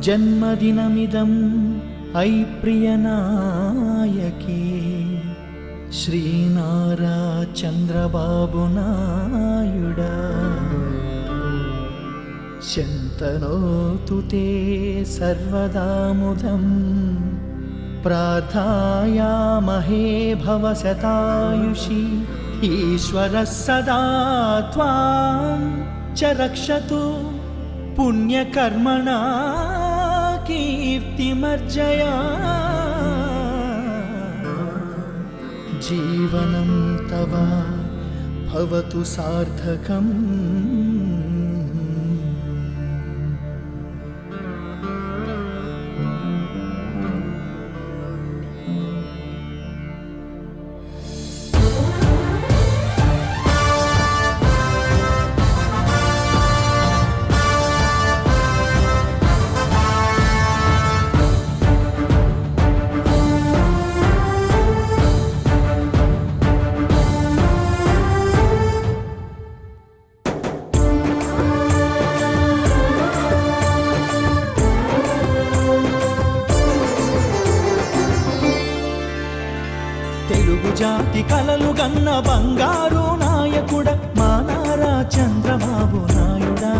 జన్మదినమిదం I ప్రియనాయకి శ్రీనారా Chandrababu నాయుడా శంతనోతు తే సర్వదాముదం ప్రార్థాయామహే భవ శతాయుషి ఈశ్వరः సదా త్వాం చ రక్షతు పుణ్యకర్మణా కీర్తిమర్జయా జీవనం తవ భవతు సార్థకం. తెలుగు జాతి కలలు గన్న బంగారు నాయకుడ మా నారా చంద్రబాబు నాయుడా.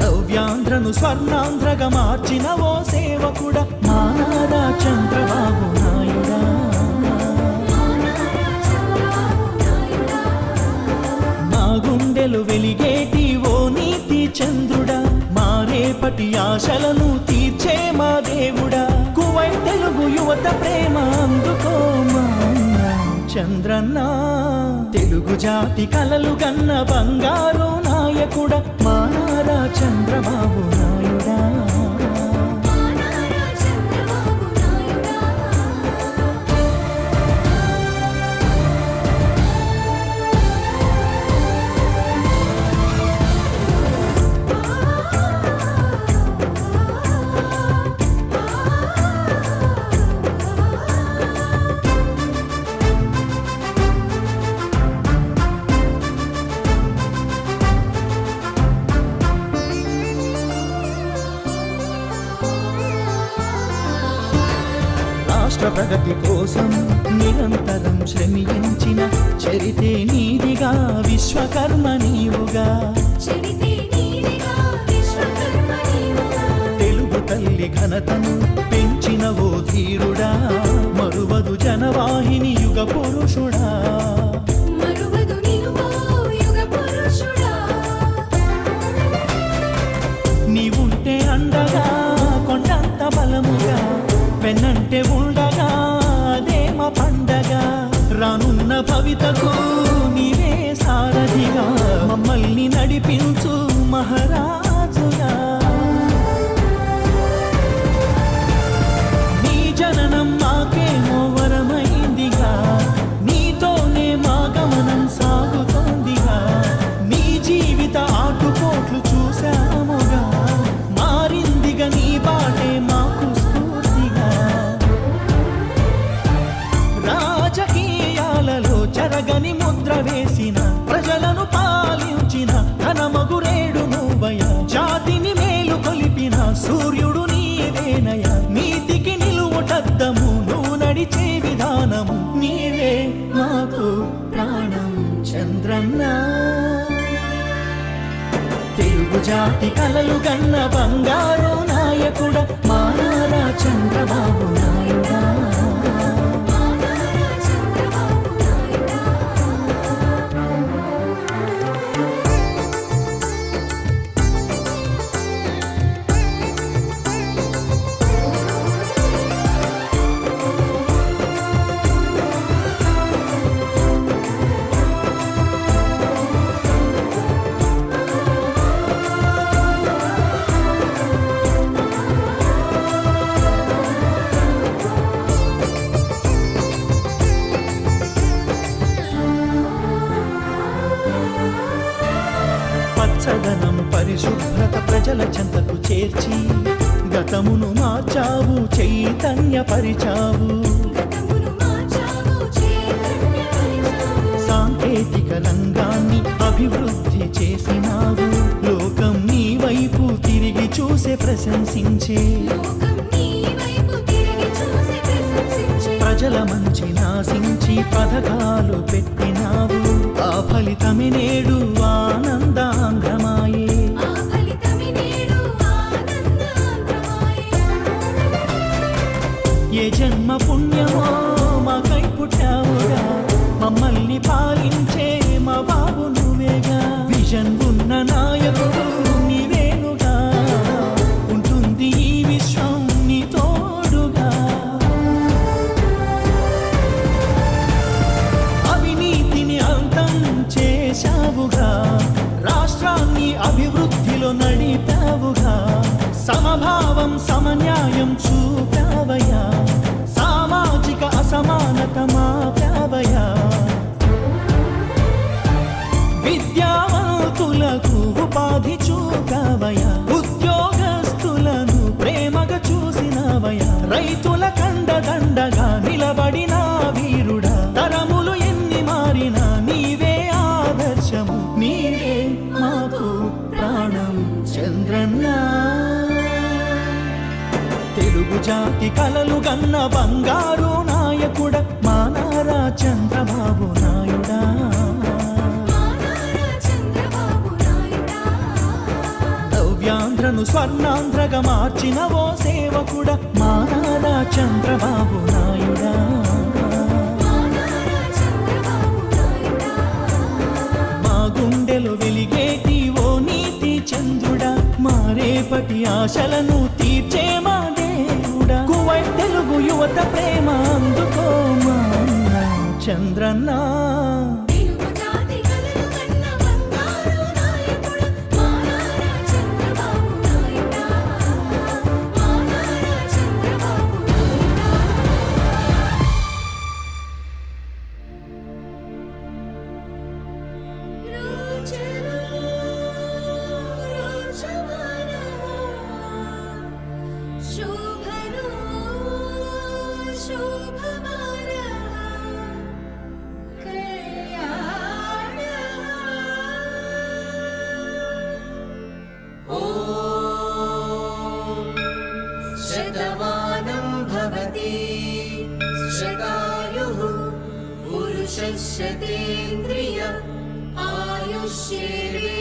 నవ్యాంధ్రను స్వర్ణాంధ్రగా మార్చిన ఓ సేవకుడ మా నారా చంద్రబాబు నాయుడా. నా గుండెలు వెలిగేటి ఓ నీతి చంద్రుడా, మారేపటి ఆశలను తీర్చే మా దేవుడా. కువై తెలుగు యువత ప్రేమ అందుకో మా చంద్రన్న. తెలుగు జాతి కలలు గన్న బంగారు నాయకుడ మా నారా చంద్రబాబు నాయుడా. రాష్ట్ర ప్రగతి కోసం నిరంతరం శ్రమించిన చరితే నీదిగా విశ్వకర్మ నీవుగా. తెలుగు తల్లి ఘనతను పెంచిన ఓ ధీరుడా, మరువదు జనవాహిని యుగ పురుషుడా. నీవుంటే అండగా కొండంత బలముగా, పెన్నంటే ఉండగా అదే మా పండగ. రానున్న భవితకు నీవే సారథిగా, మమ్మల్ని నడిపించు మహారాజుగా. నీ జననం మాకేమో వరమైందిగా, నీతోనే మా గమనం సాగుతోందిగా. నీ జీవిత ఆటుపోట్లు చూశాముగా, మారిందిగా నీ బాటే మాకు. రాజకీయాలలో చెరగని ముద్ర వేసిన, ప్రజలను పాలించిన ఘనమగురేడు నువ్వయ. జాతిని మేలు కొలిపిన సూర్యుడు నీవేనయ. నీతికి నిలువుటద్దము నువ్వు నడిచే విధానము, నీవే మాకు ప్రాణం చంద్రన్న. తెలుగు జాతి కలలు గన్న బంగారు నాయకుడ మా నారా చంద్రబాబు నాయుడా. పచ్చదనం పరిశుభ్రత ప్రజల చెంతకు చేర్చి, గతమును మార్చావు చైతన్య పరిచావు. సాంకేతిక రంగాన్ని అభివృద్ధి చేసినావు. లోకం నీ వైపు తిరిగి చూసే ప్రశంసించే, ప్రజల మంచి నాశించి పథకాలు పెట్టినావు. ఆ ఫలితమే నేడు ఆనందాంధ్రమాయే. ఏ జన్మ పుణ్యమో మాకై పుట్టావుగా, మమ్మల్ని పాలించే మా బాబు నువ్వేగా. విజన్ ఉన్న నాయకుడు నీవేనుగా, ఉంటుంది ఈ విశ్వం నీ తోడుగా. అవినీతిని అంతం చేశావుగా, రాష్ట్రాన్ని అభివృద్ధిలో నడిపావుగా. సమభావం సమన్యాయం చూపావయ్యా, సామాజిక అసమానత మాపావయ్యా. విద్యావంతులకు ఉపాధి చూపావయ్యా, ఉద్యోగస్తులను ప్రేమగా చూసినవయ్యా. రైతుల కండదండగా నిలబడిన వీరుడా, తరములు ఎన్ని మారినా నీవే ఆదర్శము. నీవే మాకు ప్రాణం చంద్రన్న. తెలుగు జాతి కలలు గన్న బంగారు నాయకుడ మా నారా చంద్రబాబు నాయుడా. నవ్యాంధ్రను స్వర్ణాంధ్రగా మార్చిన ఓ సేవకుడ మా నారా చంద్రబాబు నాయుడా. మా గుండెలో వెలిగేటి ఓ నీతి చంద్రుడా, మా రేపటి ఆశలను తీర్చే మా దేవుడా. కువైట్ తెలుగు యువత ప్రేమ అందుకో మా అన్న చంద్రన్న. శతమానం భవతి శతాయుః పురుషస్య తేంద్రియ ఆయుష్యేవేంద్రియ